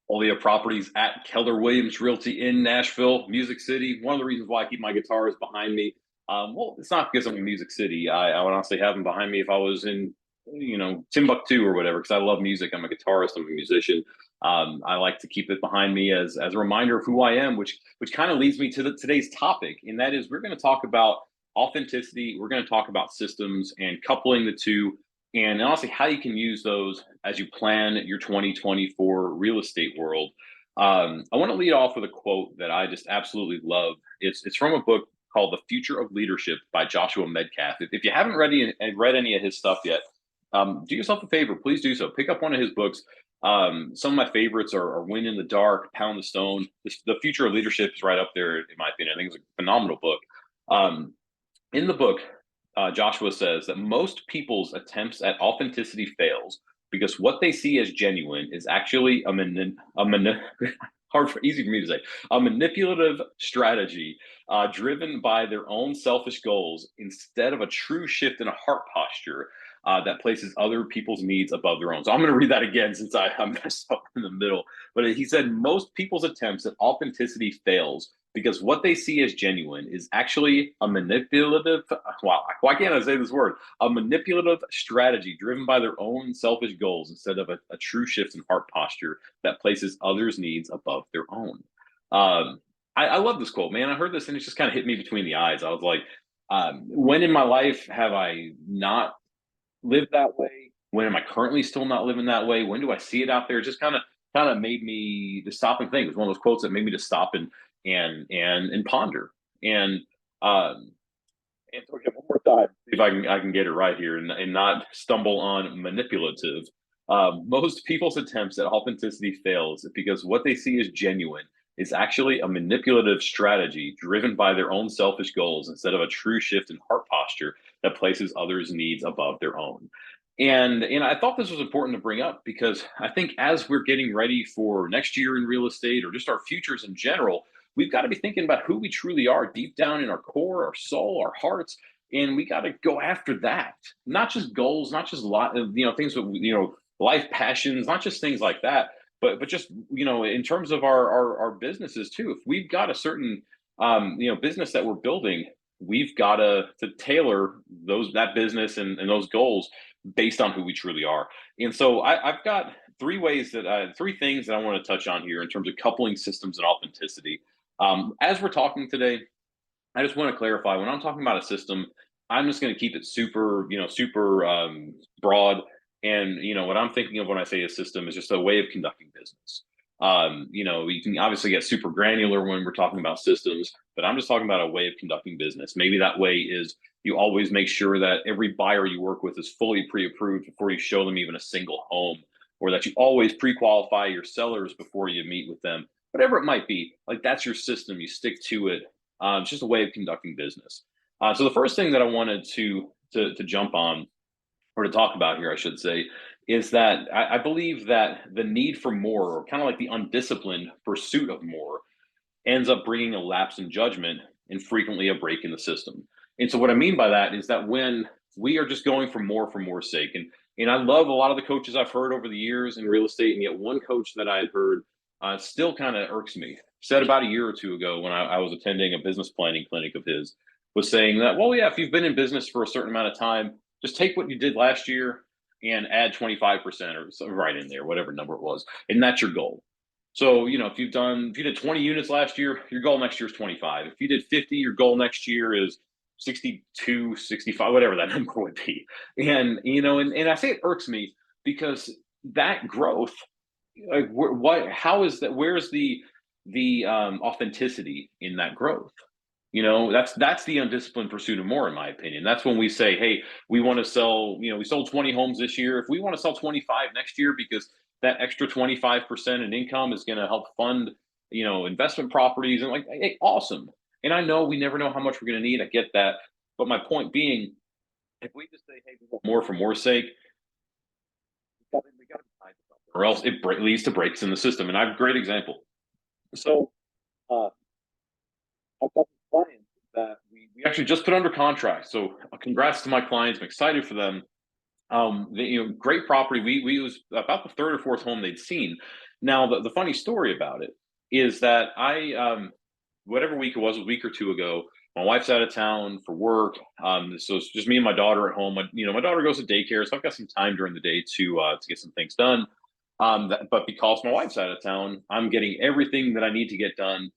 All the properties at Keller Williams Realty in Nashville, Music City. One of the reasons why I keep my guitars behind me, well, it's not because I'm in Music City. I would honestly have them behind me if I was in, Timbuktu or whatever, because I love music. I'm a guitarist. I'm a musician. I like to keep it behind me as a reminder of who I am, which kind of leads me to today's topic, and that is we're going to talk about authenticity. We're going to talk about systems and coupling the two, and honestly, how you can use those as you plan your 2024 real estate world. I want to lead off with a quote that I just absolutely love. It's from a book called The Future of Leadership by Joshua Medcalf. If you haven't read any of his stuff yet, do yourself a favor, please do so. Pick up one of his books. Some of my favorites are Win in the Dark, Pound the Stone. The Future of Leadership is right up there, in my opinion. I think it's a phenomenal book. Um, in the book, Joshua says that most people's attempts at authenticity fails because what they see as genuine is actually easy for me to say, a manipulative strategy driven by their own selfish goals instead of a true shift in a heart posture that places other people's needs above their own. So I'm going to read that again since I messed up in the middle. But he said most people's attempts at authenticity fails because what they see as genuine is actually a manipulative, wow, why can't I say this word? A manipulative strategy driven by their own selfish goals instead of a true shift in heart posture that places others' needs above their own. I love this quote, man. I heard this and it just kind of hit me between the eyes. I was like, when in my life have I not lived that way? When am I currently still not living that way? When do I see it out there? It just kind of made me to stop and think. It was one of those quotes that made me to stop and ponder. And um and so again, one more time, see if I can get it right here and not stumble on manipulative. Most people's attempts at authenticity fails because what they see as genuine is actually a manipulative strategy driven by their own selfish goals instead of a true shift in heart posture that places others' needs above their own. And I thought this was important to bring up because I think as we're getting ready for next year in real estate or just our futures in general, we've got to be thinking about who we truly are deep down in our core, our soul, our hearts, and we got to go after that. Not just goals, not just lot, things that life passions, not just things like that, but just in terms of our businesses too. If we've got a certain business that we're building, we've got to tailor that business and those goals based on who we truly are. And so I've got three things that I want to touch on here in terms of coupling systems and authenticity. As we're talking today, I just want to clarify when I'm talking about a system, I'm just going to keep it super broad. And what I'm thinking of when I say a system is just a way of conducting business. You can obviously get super granular when we're talking about systems, but I'm just talking about a way of conducting business. Maybe that way is you always make sure that every buyer you work with is fully pre-approved before you show them even a single home, or that you always pre-qualify your sellers before you meet with them. Whatever it might be, like that's your system. You stick to it. It's just a way of conducting business. So the first thing that I wanted to jump on or to talk about here, I should say, is that I believe that the need for more, or kind of like the undisciplined pursuit of more, ends up bringing a lapse in judgment and frequently a break in the system. And so, what I mean by that is that when we are just going for more's sake, and I love a lot of the coaches I've heard over the years in real estate, and yet one coach that I had heard still kind of irks me. Said about a year or two ago when I was attending a business planning clinic of his, was saying that, well, yeah, if you've been in business for a certain amount of time, just take what you did last year and add 25% or so right in there, whatever number it was, and that's your goal. So, if you did 20 units last year, your goal next year is 25. If you did 50, your goal next year is 62, 65, whatever that number would be. And I say it irks me because that growth, like how is that, where's the authenticity in that growth? That's the undisciplined pursuit of more, in my opinion. That's when we say, hey, we want to sell, we sold 20 homes this year. If we want to sell 25 next year because that extra 25% in income is going to help fund, investment properties and like, hey, awesome. And I know we never know how much we're going to need. I get that. But my point being, if we just say, hey, we want more for more's sake, we got to be kind to something, or else it leads to breaks in the system. And I have a great example. So, uh, I've got clients that we actually just put under contract. So congrats to my clients. I'm excited for them. Great property. We it was about the third or fourth home they'd seen. Now, the funny story about it is that whatever week it was a week or two ago, my wife's out of town for work. So it's just me and my daughter at home. My daughter goes to daycare, so I've got some time during the day to get some things done. But because my wife's out of town, I'm getting everything that I need to get done,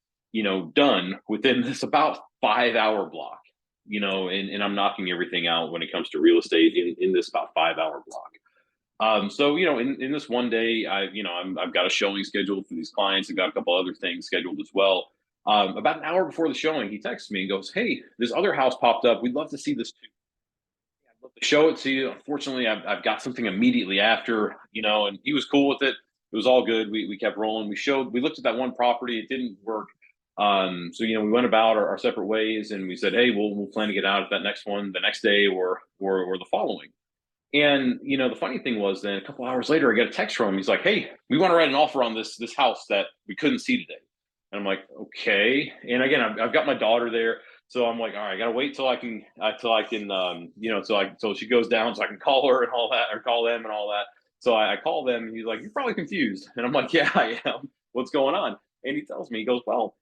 done within this about 5 hour block. And I'm knocking everything out when it comes to real estate in this about 5 hour block. So in this one day, I've got a showing scheduled for these clients. I've got a couple other things scheduled as well. About an hour before the showing, he texts me and goes, "Hey, this other house popped up. We'd love to see this too. I'd love to show it to you. Unfortunately, I've got something immediately after, and he was cool with it. It was all good. We kept rolling. We looked at that one property. It didn't work. So we went about our separate ways, and we said, hey, we'll plan to get out at that next one the next day or the following. And the funny thing was, then a couple hours later, I get a text from him. He's like, "Hey, we want to write an offer on this house that we couldn't see today." And I'm like, "Okay." And again, I've got my daughter there, so I'm like, "All right, I gotta wait till I can, till she goes down, so I can call her and all that, or call them and all that." So I call them, and he's like, "You're probably confused," and I'm like, "Yeah, I am. What's going on?" And he tells me, he goes, "Well,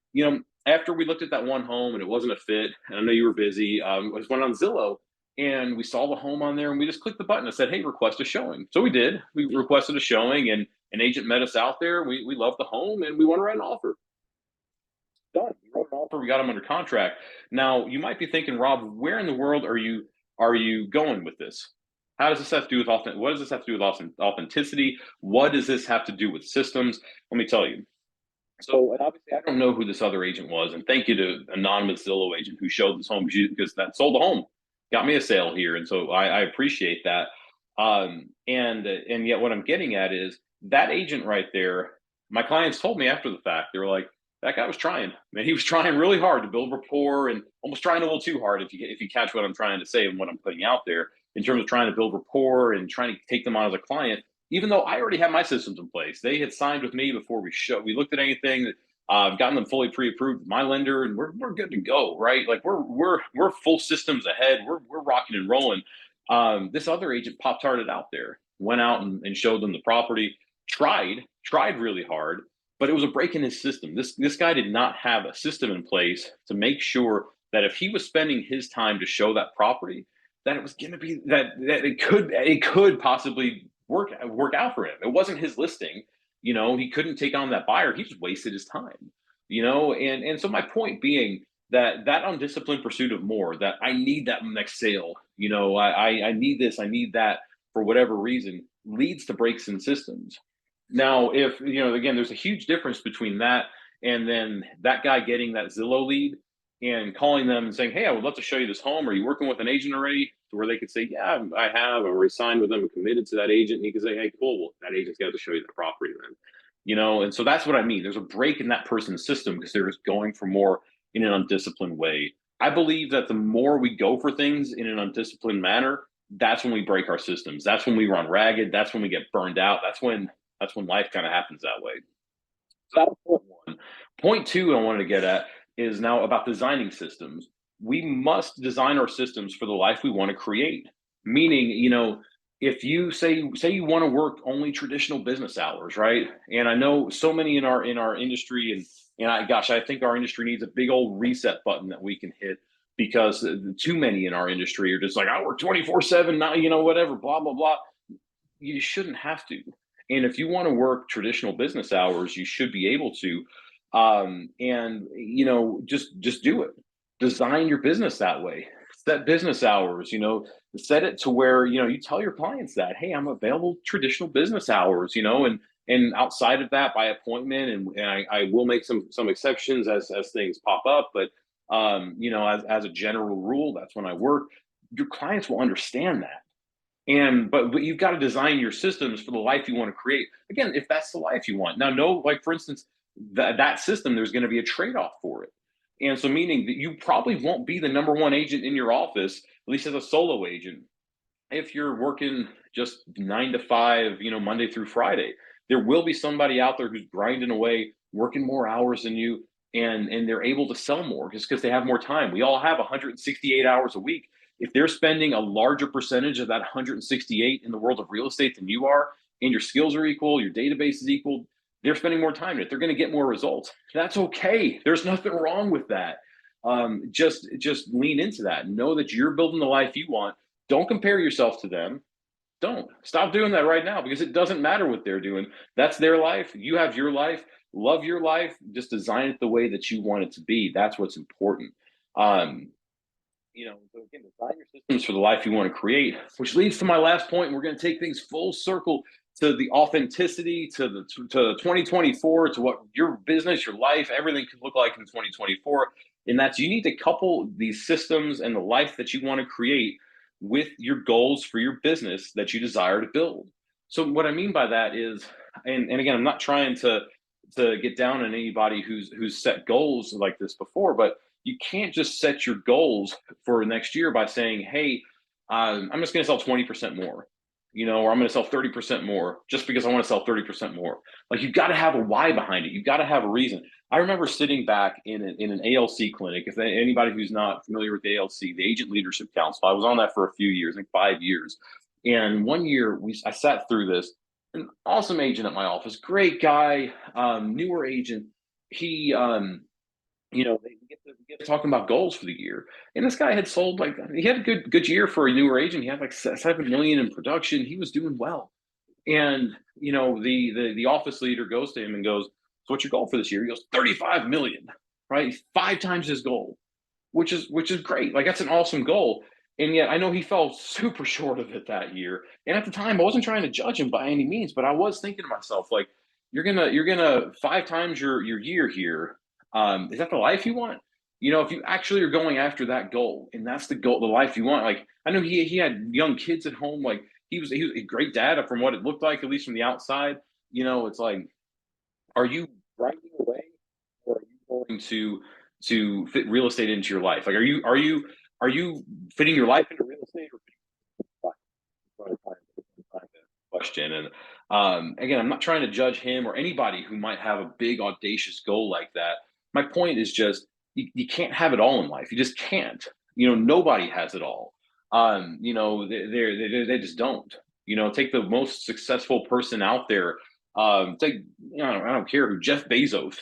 after we looked at that one home and it wasn't a fit, and I know you were busy, I just went on Zillow." And we saw the home on there and we just clicked the button and said, "Hey, request a showing." So we did. We requested a showing and an agent met us out there. We loved the home and we want to write an offer. Done. We wrote an offer. We got them under contract. Now you might be thinking, Rob, where in the world are you going with this? How does this have to do with what does this have to do with authenticity? What does this have to do with systems? Let me tell you. So, and obviously, I don't know who this other agent was, and thank you to anonymous Zillow agent who showed this home because that sold the home, got me a sale here, and so I appreciate that. And yet, what I'm getting at is that agent right there. My clients told me after the fact, they were like, "That guy was trying, man. He was trying really hard to build rapport, and almost trying a little too hard. If you catch what I'm trying to say and what I'm putting out there in terms of trying to build rapport and trying to take them on as a client." Even though I already had my systems in place. They had signed with me before we looked at anything. Gotten them fully pre-approved with my lender, and we're good to go, right? Like we're full systems ahead. We're rocking and rolling. This other agent pop tarted out there, went out and showed them the property. Tried really hard, but it was a break in his system. This guy did not have a system in place to make sure that if he was spending his time to show that property, that it was going to be that it could possibly work out for him. It wasn't his listing. He couldn't take on that buyer. He just wasted his time. And so my point being that undisciplined pursuit of more, that I need that next sale. I need this, I need that for whatever reason, leads to breaks in systems. Now, if again, there's a huge difference between that and then that guy getting that Zillow lead and calling them and saying, "Hey, I would love to show you this home. Are you working with an agent already?" To where they could say, "Yeah, I have. I'm already signed with them. I'm committed to that agent." And he could say, "Hey, cool. Well, that agent's got to show you the property then." And so that's what I mean. There's a break in that person's system because they're just going for more in an undisciplined way. I believe that the more we go for things in an undisciplined manner, that's when we break our systems. That's when we run ragged. That's when we get burned out. That's when life kind of happens that way. So that was point one. Point two I wanted to get at is now about designing systems. We must design our systems for the life we want to create. Meaning, if you say you want to work only traditional business hours, right? And I know so many in our industry, and I think our industry needs a big old reset button that we can hit because too many in our industry are just like, "I work 24/7, not whatever, blah blah blah." You shouldn't have to. And if you want to work traditional business hours, you should be able to. And just do it. Design your business that way. Set business hours. Set it to where you tell your clients that, "Hey, I'm available traditional business hours." And outside of that, by appointment, and I will make some exceptions as things pop up, but as a general rule, that's when I work. Your clients will understand that. But you've got to design your systems for the life you want to create. Again, if that's the life you want. Now, no, like for instance, that system, there's going to be a trade-off for it. And so meaning that you probably won't be the number one agent in your office, at least as a solo agent, if you're working just 9 to 5, Monday through Friday. There will be somebody out there who's grinding away, working more hours than you, and they're able to sell more just because they have more time. We all have 168 hours a week. if they're spending a larger percentage of that 168 in the world of real estate than you are, and your skills are equal, your database is equal, they're spending more time in it. They're going to get more results. That's okay. There's nothing wrong with that. Just lean into that. Know that you're building the life you want. Don't compare yourself to them. Don't stop doing that right now, because it doesn't matter what they're doing. That's their life. You have your life. Love your life. Just design it the way that you want it to be. That's what's important. Um, so again, design your systems for the life you want to create, which leads to my last point. We're going to take things full circle to the authenticity, to 2024, to what your business, your life, everything could look like in 2024. And that's, you need to couple these systems and the life that you want to create with your goals for your business that you desire to build. So what I mean by that is, and again, I'm not trying to get down on anybody who's set goals like this before, but you can't just set your goals for next year by saying, hey, I'm just going to sell 20% more, or I'm going to sell 30% more just because I want to sell 30% more. Like, you've got to have a why behind it. You've got to have a reason. I remember sitting back in an ALC clinic. If anybody who's not familiar with the ALC, the Agent Leadership Council, I was on that for a few years, like 5 years. And one year I sat through this. An awesome agent at my office, great guy, newer agent. He, we get to talking about goals for the year, and this guy had sold, like, he had a good year for a newer agent. He had like 7 million in production. He was doing well, and the office leader goes to him and goes, "So what's your goal for this year?" He goes, 35 million, right? 5 times his goal, which is great. Like, that's an awesome goal. And yet I know he fell super short of it that year. And at the time, I wasn't trying to judge him by any means, but I was thinking to myself, like, you're gonna 5 times your year here. Is that the life you want? If you actually are going after that goal, and that's the goal, the life you want. Like, I know he had young kids at home. Like, he was a great dad from what it looked like, at least from the outside. It's like, are you grinding away, or are you going to fit real estate into your life? Like, are you fitting your life into real estate, or fitting your life? Question. And again, I'm not trying to judge him or anybody who might have a big audacious goal like that. My point is just, you can't have it all in life. You just can't. Nobody has it all. They just don't. Take the most successful person out there. Take, I don't care who, Jeff Bezos.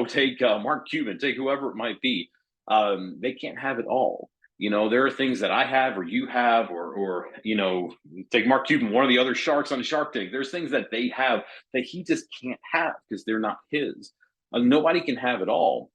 Take Mark Cuban. Take whoever it might be. They can't have it all. There are things that I have or you have, or take Mark Cuban, one of the other sharks on Shark Tank. There's things that they have that he just can't have because they're not his. Nobody can have it all.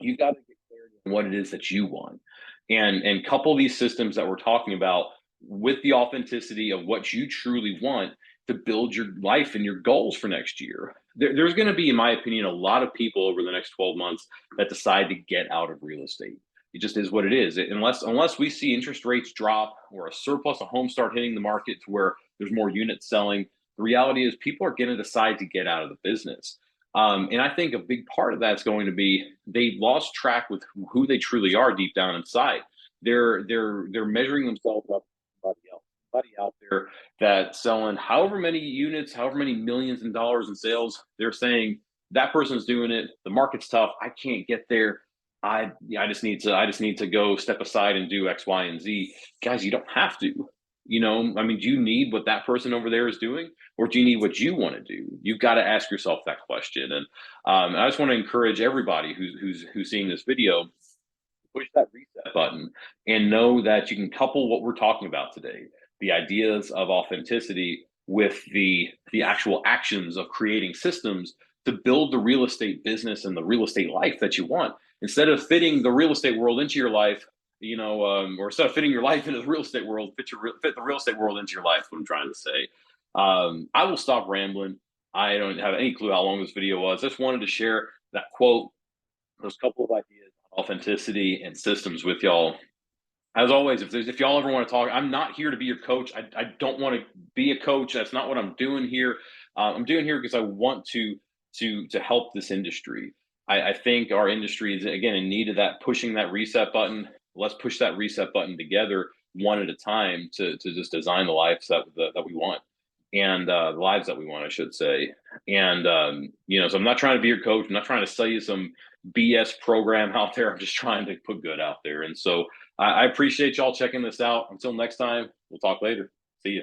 You've got to get clarity on what it is that you want, and couple these systems that we're talking about with the authenticity of what you truly want to build your life and your goals for next year. There's going to be, in my opinion, a lot of people over the next 12 months that decide to get out of real estate. It just is what it is. Unless we see interest rates drop, or a surplus of homes start hitting the market to where there's more units selling, the reality is people are going to decide to get out of the business. And I think a big part of that's going to be they lost track with who they truly are deep down inside. They're measuring themselves up to somebody else, somebody out there that's selling however many units, however many millions in dollars in sales. They're saying that person's doing it. The market's tough. I can't get there. I just need to go step aside and do X, Y, and Z. Guys, you don't have to. I mean, do you need what that person over there is doing, or do you need what you want to do? You've got to ask yourself that question. And I just want to encourage everybody who's seeing this video, push that reset button and know that you can couple what we're talking about today, the ideas of authenticity, with the actual actions of creating systems to build the real estate business and the real estate life that you want. Instead of fitting the real estate world into your life, or instead of fitting your life into the real estate world, fit the real estate world into your life. What I'm trying to say. I will stop rambling. I don't have any clue how long this video was. I just wanted to share that quote, those couple of ideas on authenticity and systems with y'all. As always, if y'all ever want to talk, I'm not here to be your coach. I don't want to be a coach. That's not what I'm doing here. I'm doing here because I want to help this industry. I think our industry is, again, in need of that, pushing that reset button. Let's push that reset button together, one at a time, to just design the lives that we want, and the lives that we want, I should say. And so I'm not trying to be your coach. I'm not trying to sell you some BS program out there. I'm just trying to put good out there. And so I appreciate y'all checking this out. Until next time, we'll talk later. See you.